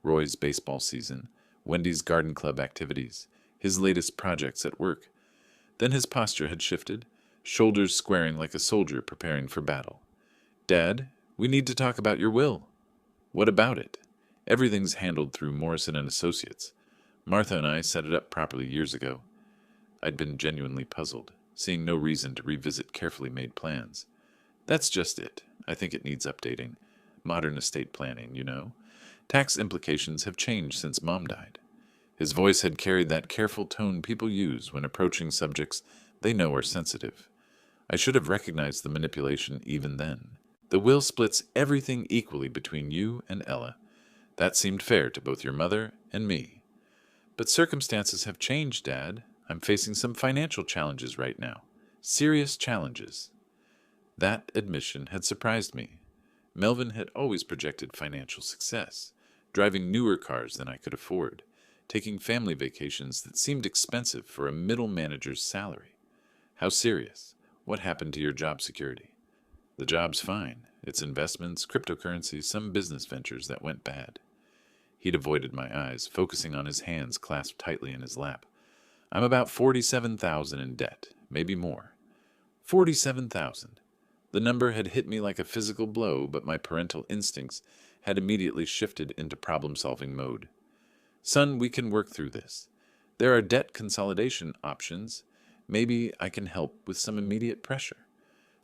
Speaker 1: Roy's baseball season, Wendy's garden club activities, his latest projects at work. Then his posture had shifted, shoulders squaring like a soldier preparing for battle. "Dad, we need to talk about your will." "What about it?" "Everything's handled through Morrison and Associates. Martha and I set it up properly years ago." I'd been genuinely puzzled, seeing no reason to revisit carefully made plans. "That's just it. I think it needs updating. Modern estate planning, you know. Tax implications have changed since Mom died." His voice had carried that careful tone people use when approaching subjects They know are sensitive. I should have recognized the manipulation even then. The will splits everything equally between you and Ella. That seemed fair to both your mother and me. But circumstances have changed, Dad. I'm facing some financial challenges right now. Serious challenges. That admission had surprised me. Melvin had always projected financial success, driving newer cars than I could afford, taking family vacations that seemed expensive for a middle manager's salary. How serious? What happened to your job security? The job's fine. It's investments, cryptocurrency, some business ventures that went bad. He'd avoided my eyes, focusing on his hands clasped tightly in his lap. I'm about $47,000 in debt, maybe more. 47,000. The number had hit me like a physical blow, but my parental instincts had immediately shifted into problem-solving mode. Son, we can work through this. There are debt consolidation options. Maybe I can help with some immediate pressure.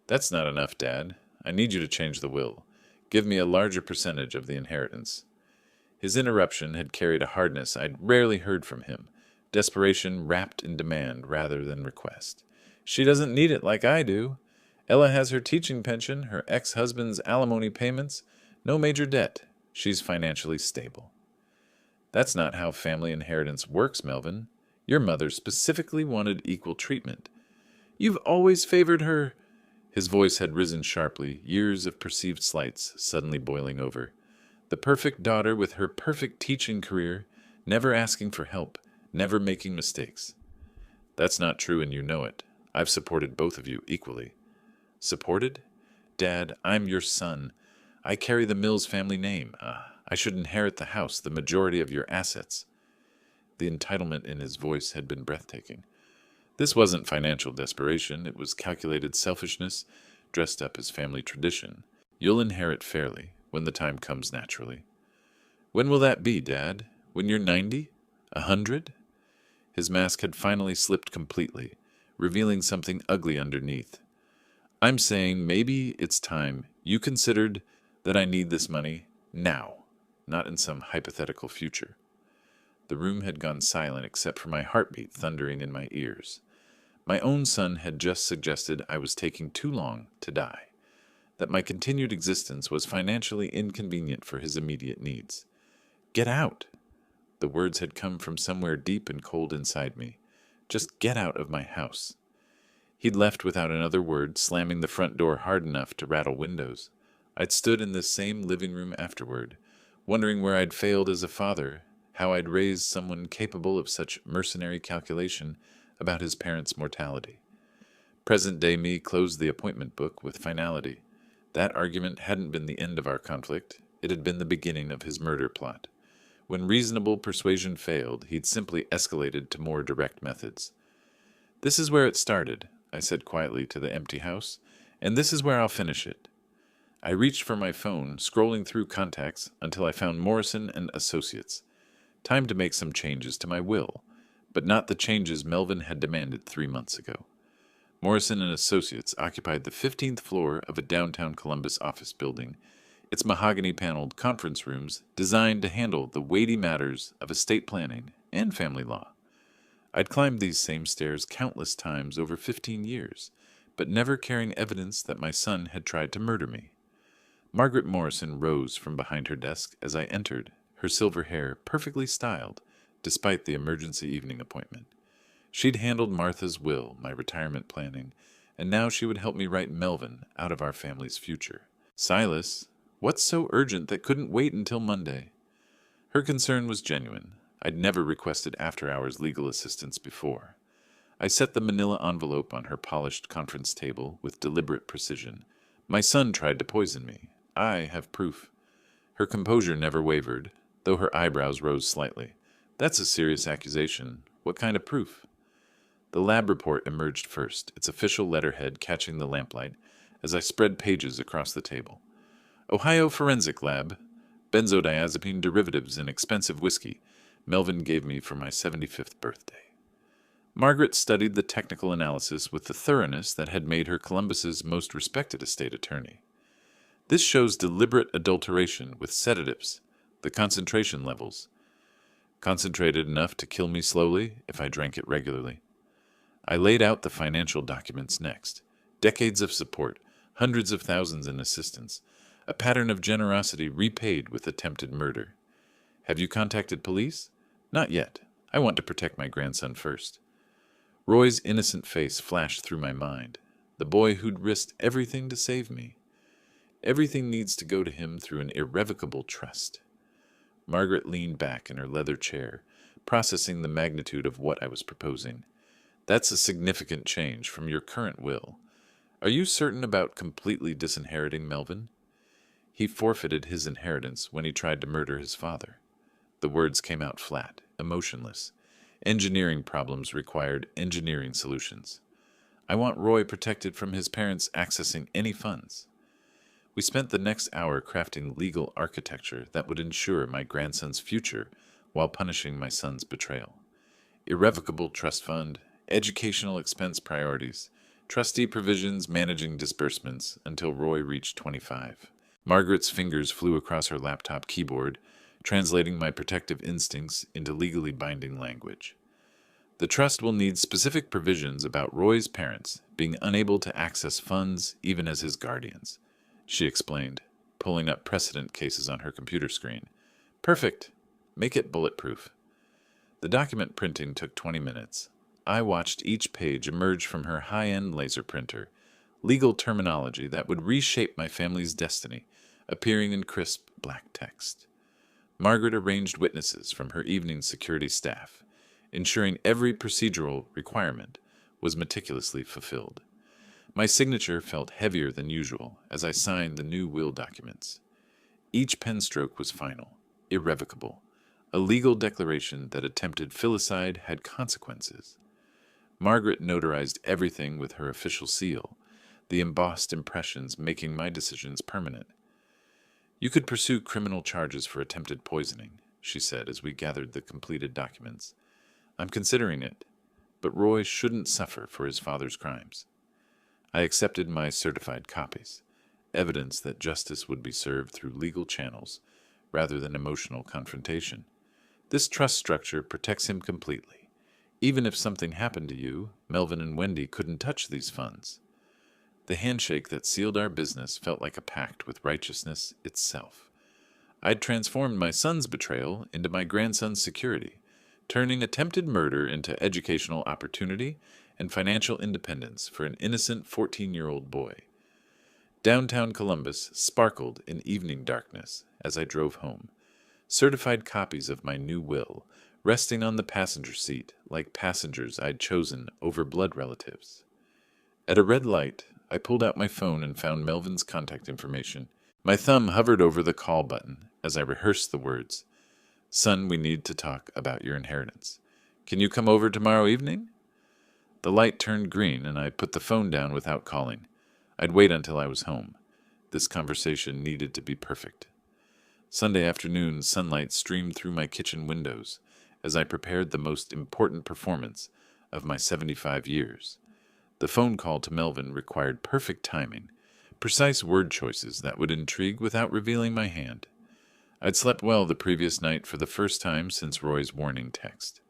Speaker 1: That's not enough, Dad. I need you to change the will. Give me a larger percentage of the inheritance. His interruption had carried a hardness I'd rarely heard from him, desperation wrapped in demand rather than request. She doesn't need it like I do. Ella has her teaching pension, her ex-husband's alimony payments, no major debt. She's financially stable. That's not how family inheritance works, Melvin. Your mother specifically wanted equal treatment. You've always favored her. His voice had risen sharply, years of perceived slights suddenly boiling over. The perfect daughter with her perfect teaching career, never asking for help, never making mistakes. That's not true, and you know it. I've supported both of you equally. Supported? Dad, I'm your son. I carry the Mills family name. I should inherit the house, the majority of your assets. The entitlement in his voice had been breathtaking. This wasn't financial desperation. It was calculated selfishness, dressed up as family tradition. You'll inherit fairly, when the time comes naturally. When will that be, Dad? When you're 90? 100? His mask had finally slipped completely, revealing something ugly underneath. I'm saying maybe it's time you considered that I need this money now, not in some hypothetical future. The room had gone silent except for my heartbeat thundering in my ears. My own son had just suggested I was taking too long to die, that my continued existence was financially inconvenient for his immediate needs. Get out! The words had come from somewhere deep and cold inside me. Just get out of my house. He'd left without another word, slamming the front door hard enough to rattle windows. I'd stood in this same living room afterward, wondering where I'd failed as a father, how I'd raised someone capable of such mercenary calculation about his parents' mortality. Present-day me closed the appointment book with finality. That argument hadn't been the end of our conflict. It had been the beginning of his murder plot. When reasonable persuasion failed, he'd simply escalated to more direct methods. This is where it started, I said quietly to the empty house, and this is where I'll finish it. I reached for my phone, scrolling through contacts until I found Morrison and Associates. Time to make some changes to my will, but not the changes Melvin had demanded 3 months ago. Morrison and Associates occupied the 15th floor of a downtown Columbus office building, its mahogany-paneled conference rooms designed to handle the weighty matters of estate planning and family law. I'd climbed these same stairs countless times over 15 years, but never carrying evidence that my son had tried to murder me. Margaret Morrison rose from behind her desk as I entered, her silver hair perfectly styled, despite the emergency evening appointment. She'd handled Martha's will, my retirement planning, and now she would help me write Melvin out of our family's future. Silas, what's so urgent that couldn't wait until Monday? Her concern was genuine. I'd never requested after-hours legal assistance before. I set the manila envelope on her polished conference table with deliberate precision. My son tried to poison me. I have proof. Her composure never wavered, though her eyebrows rose slightly. That's a serious accusation. What kind of proof? The lab report emerged first, its official letterhead catching the lamplight as I spread pages across the table. Ohio Forensic Lab, benzodiazepine derivatives in expensive whiskey, Melvin gave me for my 75th birthday. Margaret studied the technical analysis with the thoroughness that had made her Columbus's most respected estate attorney. This shows deliberate adulteration with sedatives, the concentration levels. Concentrated enough to kill me slowly if I drank it regularly. I laid out the financial documents next. Decades of support, hundreds of thousands in assistance, a pattern of generosity repaid with attempted murder. Have you contacted police? Not yet. I want to protect my grandson first. Roy's innocent face flashed through my mind. The boy who'd risked everything to save me. Everything needs to go to him through an irrevocable trust. Margaret leaned back in her leather chair, processing the magnitude of what I was proposing. That's a significant change from your current will. Are you certain about completely disinheriting Melvin? He forfeited his inheritance when he tried to murder his father. The words came out flat, emotionless. Engineering problems required engineering solutions. I want Roy protected from his parents accessing any funds. We spent the next hour crafting legal architecture that would ensure my grandson's future while punishing my son's betrayal. Irrevocable trust fund, educational expense priorities, trustee provisions managing disbursements until Roy reached 25. Margaret's fingers flew across her laptop keyboard, translating my protective instincts into legally binding language. The trust will need specific provisions about Roy's parents being unable to access funds even as his guardians, she explained, pulling up precedent cases on her computer screen. Perfect. Make it bulletproof. The document printing took 20 minutes. I watched each page emerge from her high-end laser printer, legal terminology that would reshape my family's destiny, appearing in crisp black text. Margaret arranged witnesses from her evening security staff, ensuring every procedural requirement was meticulously fulfilled. My signature felt heavier than usual as I signed the new will documents. Each pen stroke was final, irrevocable, a legal declaration that attempted filicide had consequences. Margaret notarized everything with her official seal, the embossed impressions making my decisions permanent. You could pursue criminal charges for attempted poisoning, she said as we gathered the completed documents. I'm considering it, but Roy shouldn't suffer for his father's crimes. I accepted my certified copies, evidence that justice would be served through legal channels rather than emotional confrontation. This trust structure protects him completely. Even if something happened to you, Melvin and Wendy couldn't touch these funds. The handshake that sealed our business felt like a pact with righteousness itself. I'd transformed my son's betrayal into my grandson's security, turning attempted murder into educational opportunity and financial independence for an innocent 14-year-old boy. Downtown Columbus sparkled in evening darkness as I drove home, certified copies of my new will resting on the passenger seat like passengers I'd chosen over blood relatives. At a red light, I pulled out my phone and found Melvin's contact information. My thumb hovered over the call button as I rehearsed the words. Son, we need to talk about your inheritance. Can you come over tomorrow evening? The light turned green and I put the phone down without calling. I'd wait until I was home. This conversation needed to be perfect. Sunday afternoon, sunlight streamed through my kitchen windows as I prepared the most important performance of my 75 years. The phone call to Melvin required perfect timing, precise word choices that would intrigue without revealing my hand. I'd slept well the previous night for the first time since Roy's warning text.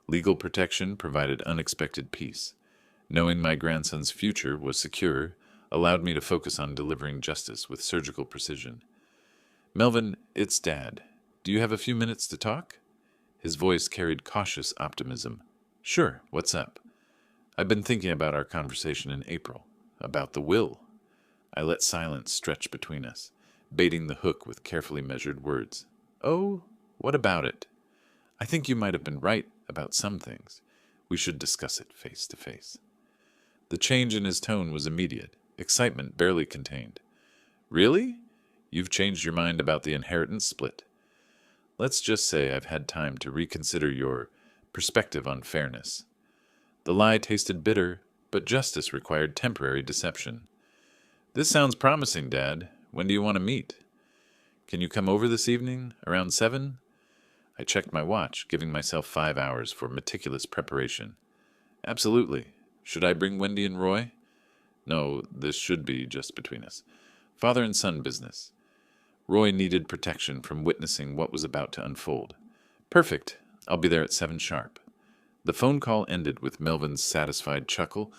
Speaker 1: Legal protection provided unexpected peace. Knowing my grandson's future was secure allowed me to focus on delivering justice with surgical precision. Melvin, it's Dad. Do you have a few minutes to talk? His voice carried cautious optimism. Sure, what's up? I've been thinking about our conversation in April, about the will. I let silence stretch between us, baiting the hook with carefully measured words. Oh, what about it? I think you might have been right about some things. We should discuss it face to face. The change in his tone was immediate, excitement barely contained. Really? You've changed your mind about the inheritance split? Let's just say I've had time to reconsider your perspective on fairness. The lie tasted bitter, but justice required temporary deception. This sounds promising, Dad. When do you want to meet? Can you come over this evening, around 7? I checked my watch, giving myself 5 hours for meticulous preparation. Absolutely. Should I bring Wendy and Roy? No, this should be just between us. Father and son business. Roy needed protection from witnessing what was about to unfold. Perfect. I'll be there at 7 sharp. The phone call ended with Melvin's satisfied chuckle,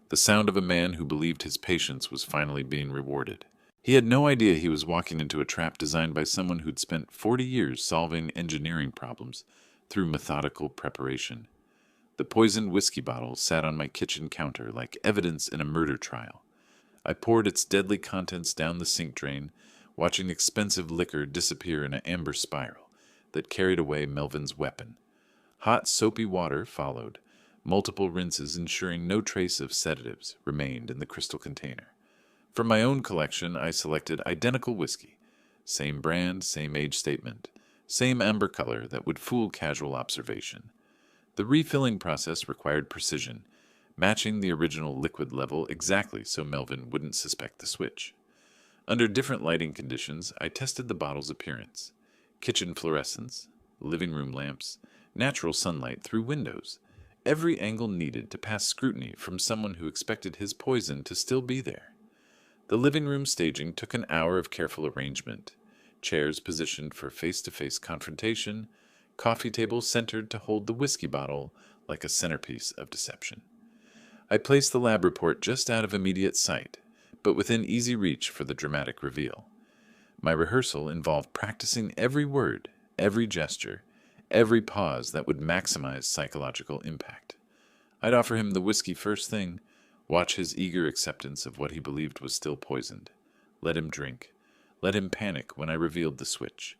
Speaker 1: the sound of a man who believed his patience was finally being rewarded. He had no idea he was walking into a trap designed by someone who'd spent 40 years solving engineering problems through methodical preparation. The poisoned whiskey bottle sat on my kitchen counter like evidence in a murder trial. I poured its deadly contents down the sink drain, watching expensive liquor disappear in an amber spiral that carried away Melvin's weapon. Hot, soapy water followed, multiple rinses ensuring no trace of sedatives remained in the crystal container. From my own collection, I selected identical whiskey. Same brand, same age statement, same amber color that would fool casual observation. The refilling process required precision, matching the original liquid level exactly so Melvin wouldn't suspect the switch. Under different lighting conditions, I tested the bottle's appearance. Kitchen fluorescents, living room lamps, natural sunlight through windows. Every angle needed to pass scrutiny from someone who expected his poison to still be there. The living room staging took an hour of careful arrangement. Chairs positioned for face-to-face confrontation, coffee table centered to hold the whiskey bottle like a centerpiece of deception. I placed the lab report just out of immediate sight, but within easy reach for the dramatic reveal. My rehearsal involved practicing every word, every gesture, every pause that would maximize psychological impact. I'd offer him the whiskey first thing, watch his eager acceptance of what he believed was still poisoned, let him drink, let him panic when I revealed the switch,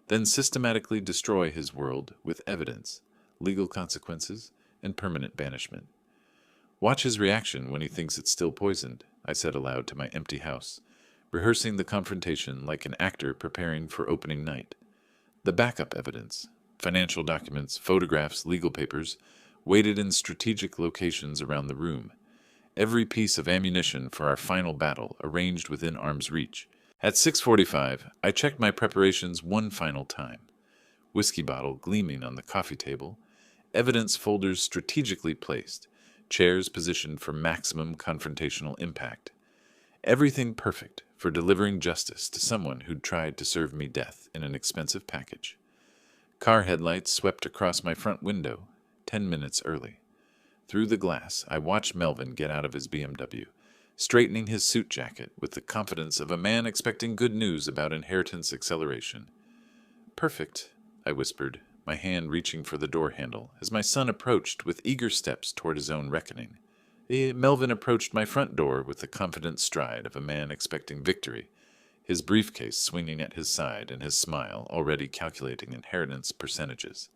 Speaker 1: then systematically destroy his world with evidence, legal consequences, and permanent banishment. Watch his reaction when he thinks it's still poisoned, I said aloud to my empty house, rehearsing the confrontation like an actor preparing for opening night. The backup evidence, financial documents, photographs, legal papers, waited in strategic locations around the room. Every piece of ammunition for our final battle arranged within arm's reach. At 6:45, I checked my preparations one final time. Whiskey bottle gleaming on the coffee table, evidence folders strategically placed, chairs positioned for maximum confrontational impact. Everything perfect for delivering justice to someone who'd tried to serve me death in an expensive package. Car headlights swept across my front window, 10 minutes early. Through the glass, I watched Melvin get out of his BMW, straightening his suit jacket with the confidence of a man expecting good news about inheritance acceleration. "Perfect," I whispered, my hand reaching for the door handle as my son approached with eager steps toward his own reckoning. Melvin approached my front door with the confident stride of a man expecting victory, his briefcase swinging at his side and his smile already calculating inheritance percentages.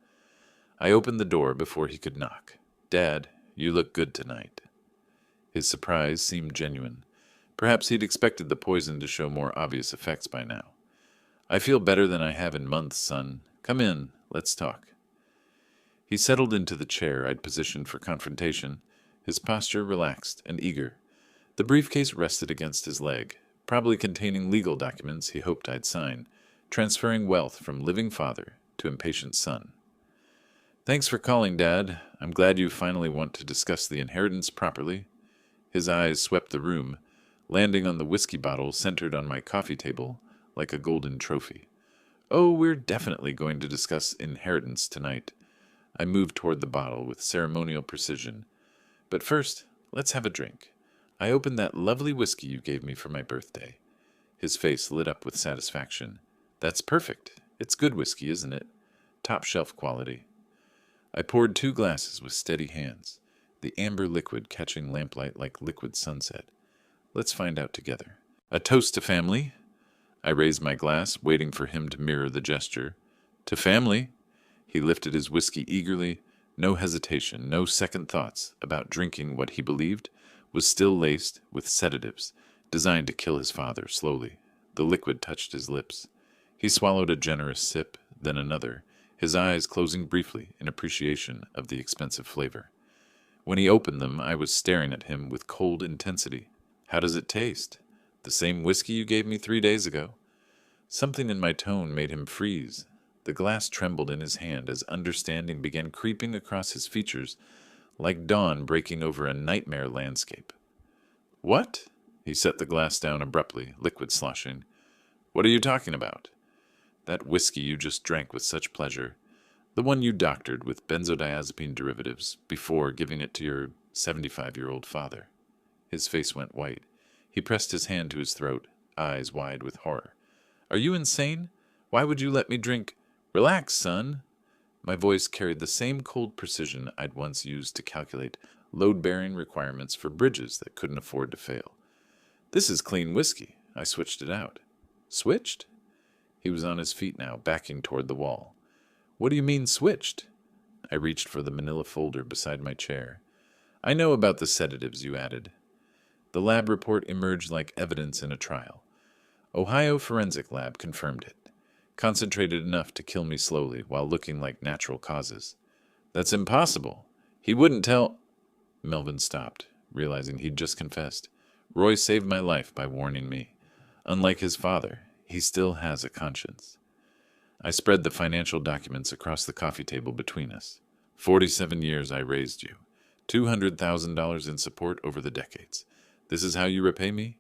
Speaker 1: I opened the door before he could knock. "Dad, you look good tonight." His surprise seemed genuine. Perhaps he'd expected the poison to show more obvious effects by now. "I feel better than I have in months, son. Come in, let's talk." He settled into the chair I'd positioned for confrontation, his posture relaxed and eager. The briefcase rested against his leg, probably containing legal documents he hoped I'd sign, transferring wealth from living father to impatient son. "Thanks for calling, Dad. I'm glad you finally want to discuss the inheritance properly." His eyes swept the room, landing on the whiskey bottle centered on my coffee table like a golden trophy. "Oh, we're definitely going to discuss inheritance tonight." I moved toward the bottle with ceremonial precision. "But first, let's have a drink. I opened that lovely whiskey you gave me for my birthday." His face lit up with satisfaction. "That's perfect. It's good whiskey, isn't it? Top shelf quality." I poured 2 glasses with steady hands, the amber liquid catching lamplight like liquid sunset. "Let's find out together." "A toast to family." I raised my glass, waiting for him to mirror the gesture. "To family." He lifted his whiskey eagerly, no hesitation, no second thoughts about drinking what he believed was still laced with sedatives designed to kill his father slowly. The liquid touched his lips. He swallowed a generous sip, then another, his eyes closing briefly in appreciation of the expensive flavor. When he opened them, I was staring at him with cold intensity. "How does it taste?" "The same whiskey you gave me 3 days ago." Something in my tone made him freeze. The glass trembled in his hand as understanding began creeping across his features like dawn breaking over a nightmare landscape. "What?" He set the glass down abruptly, liquid sloshing. "What are you talking about?" "That whiskey you just drank with such pleasure. The one you doctored with benzodiazepine derivatives before giving it to your 75-year-old father. His face went white. He pressed his hand to his throat, eyes wide with horror. Are you insane? Why would you let me drink? Relax, son. My voice carried the same cold precision I'd once used to calculate load-bearing requirements for bridges that couldn't afford to fail. This is clean whiskey. I switched it out. Switched? He was on his feet now, backing toward the wall. What do you mean, switched? I reached for the manila folder beside my chair. I know about the sedatives you added. The lab report emerged like evidence in a trial. Ohio Forensic Lab confirmed it. Concentrated enough to kill me slowly while looking like natural causes. That's impossible. He wouldn't tell... Melvin stopped, realizing he'd just confessed. Roy saved my life by warning me. Unlike his father, he still has a conscience. I spread the financial documents across the coffee table between us. 47 years I raised you. $200,000 in support over the decades. This is how you repay me?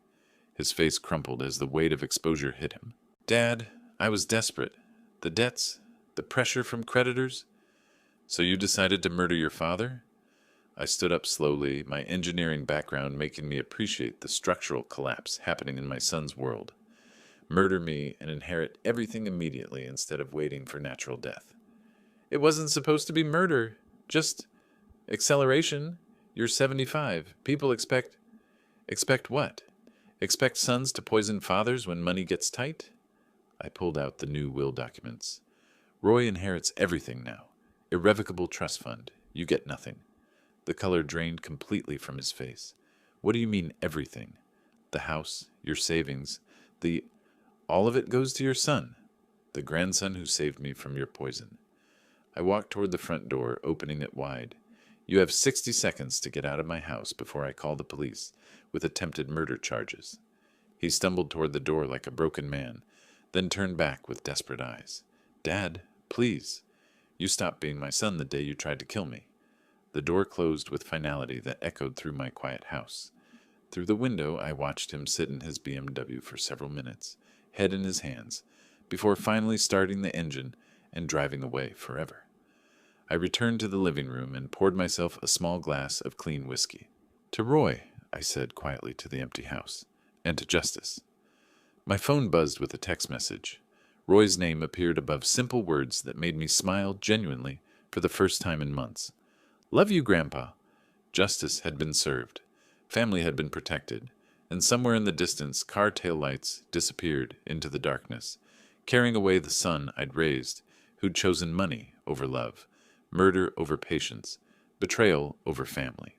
Speaker 1: His face crumpled as the weight of exposure hit him. Dad, I was desperate. The debts, the pressure from creditors. So you decided to murder your father? I stood up slowly, my engineering background making me appreciate the structural collapse happening in my son's world. Murder me and inherit everything immediately instead of waiting for natural death. It wasn't supposed to be murder, just acceleration. You're 75. People expect... Expect what? Expect sons to poison fathers when money gets tight? I pulled out the new will documents. Roy inherits everything now. Irrevocable trust fund. You get nothing. The color drained completely from his face. What do you mean, everything? The house, your savings, all of it goes to your son, the grandson who saved me from your poison. I walked toward the front door, opening it wide. You have 60 seconds to get out of my house before I call the police with attempted murder charges. He stumbled toward the door like a broken man, then turned back with desperate eyes. Dad, please. You stopped being my son the day you tried to kill me. The door closed with finality that echoed through my quiet house. Through the window, I watched him sit in his BMW for several minutes, head in his hands, before finally starting the engine and driving away forever. I returned to the living room and poured myself a small glass of clean whiskey. To Roy, I said quietly to the empty house, and to Justice. My phone buzzed with a text message. Roy's name appeared above simple words that made me smile genuinely for the first time in months. Love you, Grandpa. Justice had been served. Family had been protected. And somewhere in the distance, car taillights disappeared into the darkness, carrying away the son I'd raised, who'd chosen money over love, murder over patience, betrayal over family.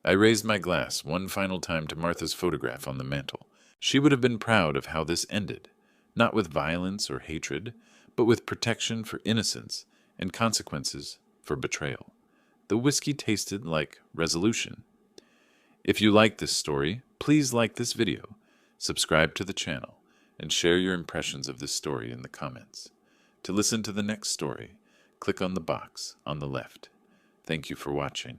Speaker 1: I raised my glass one final time to Martha's photograph on the mantel. She would have been proud of how this ended, not with violence or hatred, but with protection for innocence and consequences for betrayal. The whiskey tasted like resolution. If you like this story, please like this video, subscribe to the channel, and share your impressions of this story in the comments. To listen to the next story, click on the box on the left. Thank you for watching.